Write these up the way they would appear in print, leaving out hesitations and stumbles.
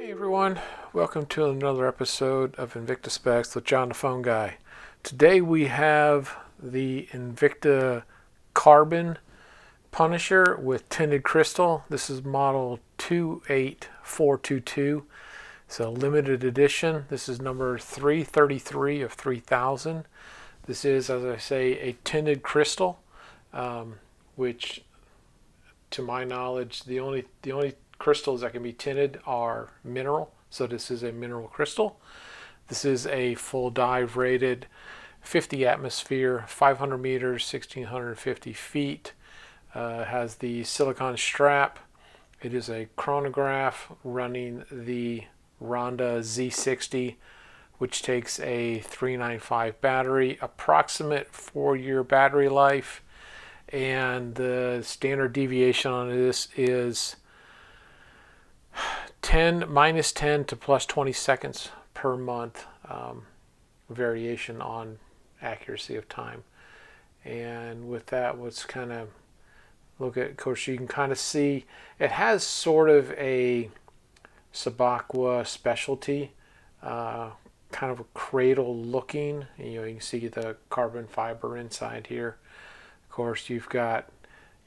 Hey everyone, welcome to another episode of Invicta Specs with John the Phone Guy. Today we have the Invicta Carbon Punisher with tinted crystal. This is model 28422. It's a limited edition. This is number 333 of 3000. This is, as I say, a tinted crystal, which to my knowledge the only crystals that can be tinted are mineral, so this is a mineral crystal. This is a full dive rated 50 atmosphere, 500 meters, 1650 feet. Has the silicone strap. It is a chronograph running the Ronda Z60, which takes a 395 battery, approximate 4-year battery life, and the standard deviation on this is minus 10 to plus 20 seconds per month, variation on accuracy of time. And with that, let's kind of look at, of course, you can kind of see it has sort of a Subaqua specialty, kind of a cradle looking. You can see the carbon fiber inside here. Of course, you've got,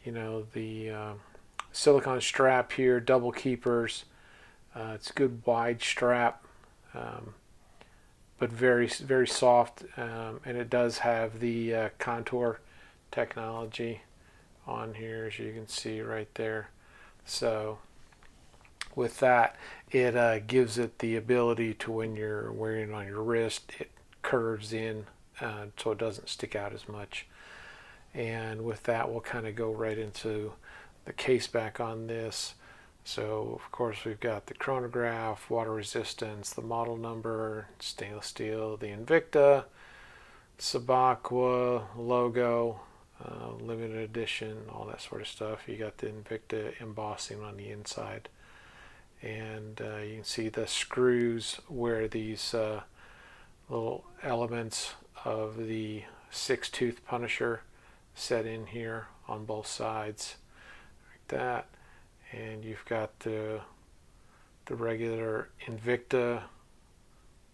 the silicone strap here, double keepers. It's a good wide strap, but very, very soft, and it does have the contour technology on here, as you can see right there. So with that, it gives it the ability to, when you're wearing it on your wrist, it curves in so it doesn't stick out as much. And with that, we'll kind of go right into the case back on this. So of course we've got the chronograph, water resistance, the model number, stainless steel, the Invicta Subaqua logo, limited edition, all that sort of stuff. You got the Invicta embossing on the inside, and you can see the screws where these little elements of the 6-tooth Punisher set in here on both sides, like that. And you've got the regular Invicta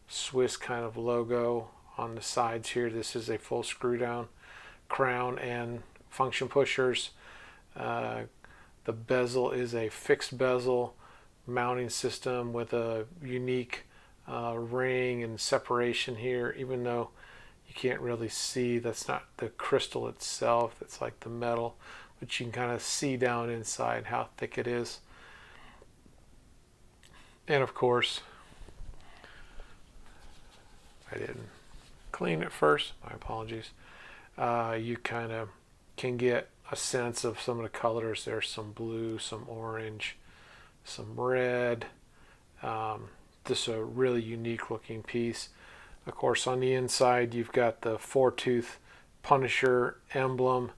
Swiss kind of logo on the sides here. This is a full screw down crown and function pushers. The bezel is a fixed bezel mounting system with a unique ring and separation here, even though you can't really see, that's not the crystal itself, it's like the metal, but you can kind of see down inside how thick it is. And of course, I didn't clean it first, my apologies. You kind of can get a sense of some of the colors. There's some blue, some orange, some red. This is a really unique looking piece. Of course, on the inside, you've got the 4-tooth Punisher emblem.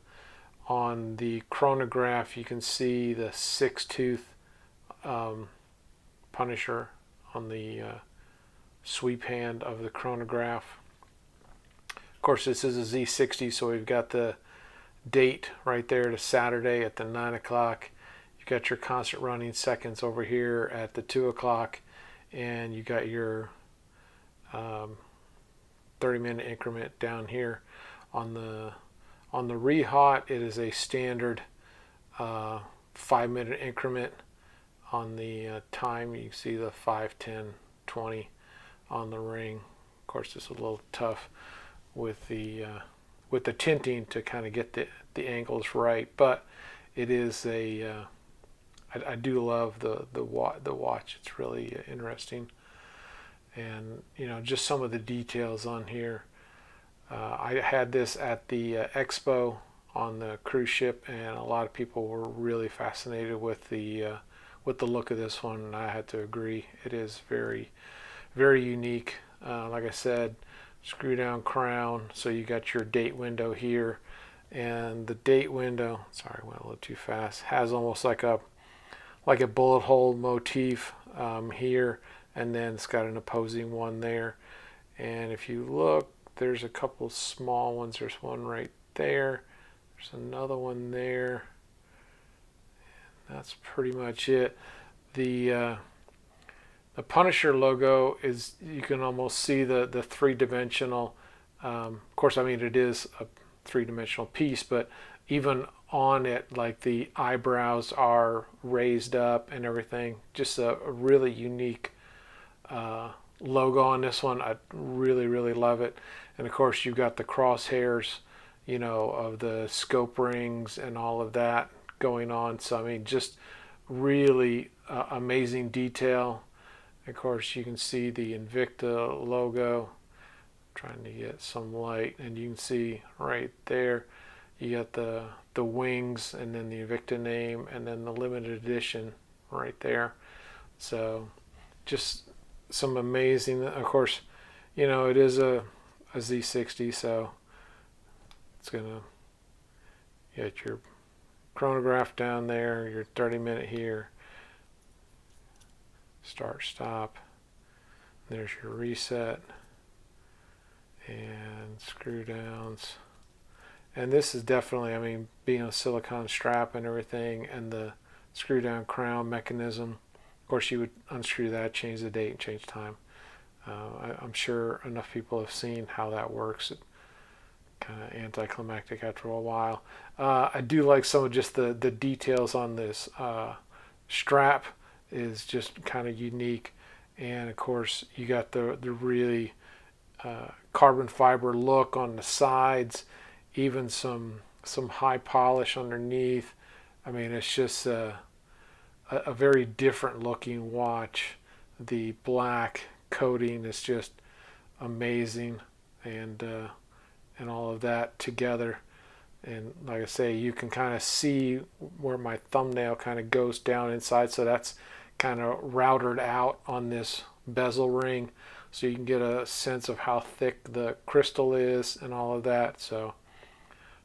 On the chronograph, you can see the 6-tooth Punisher on the sweep hand of the chronograph. Of course, this is a Z60, so we've got the date right there to Saturday at the 9 o'clock. You've got your constant running seconds over here at the 2 o'clock, and you got your 30-minute increment down here. On the rehot, it is a standard 5-minute increment. On the time, you can see the 5, 10, 20 on the ring. Of course, it's a little tough with the tinting to kind of get the angles right, but it is a I do love the watch. It's really interesting, and just some of the details on here. I had this at the expo on the cruise ship, and a lot of people were really fascinated with the look of this one, and I had to agree. It is very, very unique. Like I said, screw down crown, so you got your date window here, and the date window, sorry, I went a little too fast, has almost like a bullet hole motif here, and then it's got an opposing one there. And if you look, there's a couple small ones. There's one right there. There's another one there. And that's pretty much it. The The Punisher logo is, you can almost see the three-dimensional. Of course, I mean, it is a three-dimensional piece, but even on it, like the eyebrows are raised up and everything. Just a really unique logo on this one. I really, really love it. And of course, you've got the crosshairs, you know, of the scope rings and all of that going on. So, I mean, just really amazing detail. Of course, you can see the Invicta logo. Trying to get some light, and you can see right there you got the wings, and then the Invicta name, and then the limited edition right there. So just some amazing. Of course, you know, it is a Z60, so it's gonna get your chronograph down there, your 30-minute here, start stop, there's your reset and screw downs. And this is definitely, I mean, being a silicone strap and everything, and the screw down crown mechanism. Of course, you would unscrew that, change the date, and change time. I'm sure enough people have seen how that works. It kind of anticlimactic after a while. I do like some of just the details on this strap is just kind of unique. And of course, you got the really carbon fiber look on the sides, even some high polish underneath. I mean, it's just a very different looking watch. The black coating is just amazing, and all of that together. And like I say, you can kind of see where my thumbnail kind of goes down inside, so that's kind of routed out on this bezel ring, so you can get a sense of how thick the crystal is and all of that. So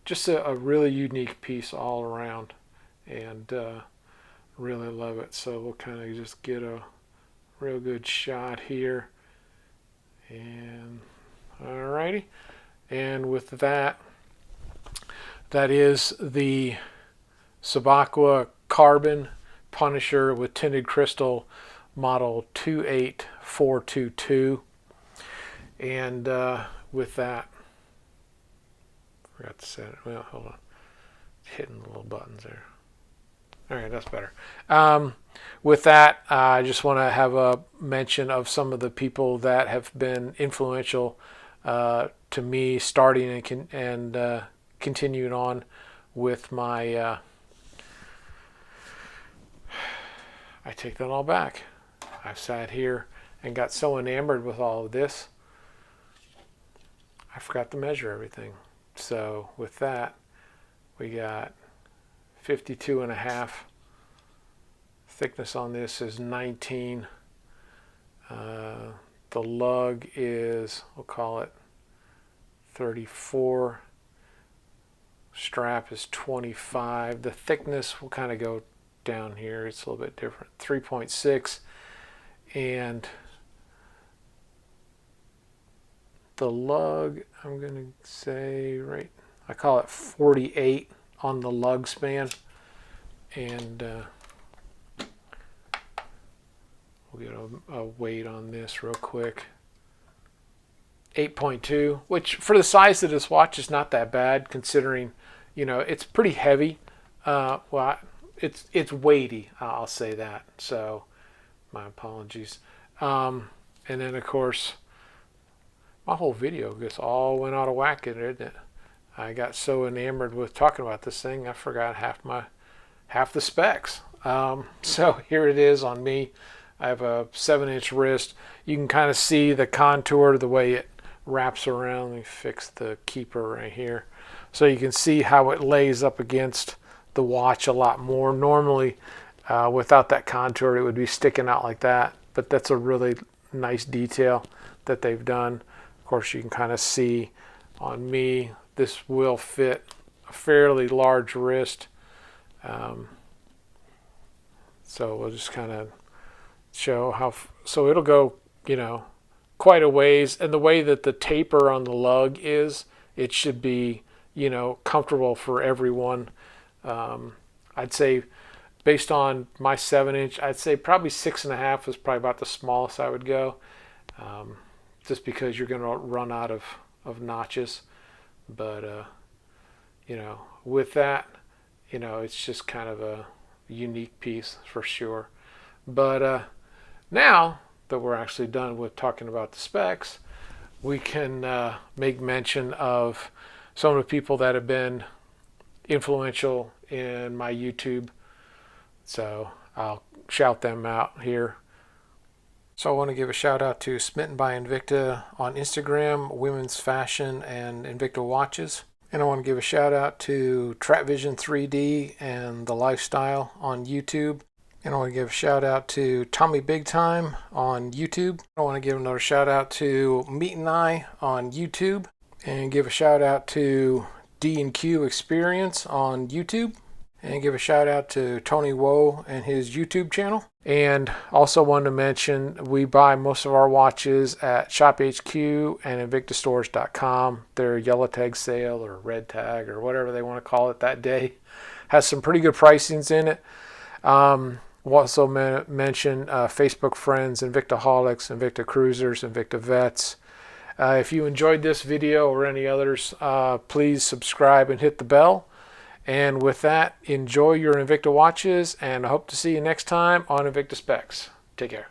just a really unique piece all around, and really love it. So we'll kind of just get a real good shot here, and alrighty. And with that, that is the Subaqua Carbon Punisher with tinted crystal model 28422. And with that, forgot to set it. Well, hold on. Hitting the little buttons there. All right, that's better. With that, I just want to have a mention of some of the people that have been influential to me starting and continuing on with my I take that all back. I've sat here and got so enamored with all of this, I forgot to measure everything. So with that, we got 52.5. Thickness on this is 19. The lug is, we'll call it 34. Strap is 25. The thickness will kind of go down here. It's a little bit different. 3.6. And the lug, I'm going to say, right, I call it 48 on the lug span. And we'll get a weight on this real quick. 8.2, which for the size of this watch is not that bad, considering, you know, it's pretty heavy. Well, it's weighty, I'll say that. So my apologies. And then of course, my whole video just all went out of whack, didn't it? I got so enamored with talking about this thing, I forgot half the specs. So here it is on me. I have a 7-inch wrist. You can kind of see the contour, the way it wraps around. Let me fix the keeper right here. So you can see how it lays up against the watch a lot more. Normally, without that contour, it would be sticking out like that. But that's a really nice detail that they've done. Of course, you can kind of see on me, this will fit a fairly large wrist. So we'll just kind of show how, so it'll go, you know, quite a ways. And the way that the taper on the lug is, it should be, you know, comfortable for everyone. I'd say based on my 7-inch, I'd say probably 6.5 was probably about the smallest I would go, just because you're going to run out of notches. But you know, with that, you know, it's just kind of a unique piece for sure. But now that we're actually done with talking about the specs, we can make mention of some of the people that have been influential in my YouTube. So I'll shout them out here. So I want to give a shout out to Smitten by Invicta on Instagram, Women's Fashion, and Invicta Watches. And I want to give a shout out to Trap Vision 3D and The Lifestyle on YouTube. And I want to give a shout out to Tommy Big Time on YouTube. I want to give another shout out to Meat and I on YouTube. And give a shout out to D&Q Experience on YouTube. And give a shout out to Tony Woe and his YouTube channel. And also wanted to mention we buy most of our watches at ShopHQ and InvictaStores.com. Their yellow tag sale or red tag or whatever they want to call it that day has some pretty good pricings in it. We'll also mention Facebook friends, Invictaholics, Invictacruisers, InvictaVets. If you enjoyed this video or any others, please subscribe and hit the bell. And with that, enjoy your Invicta watches, and I hope to see you next time on Invicta Specs. Take care.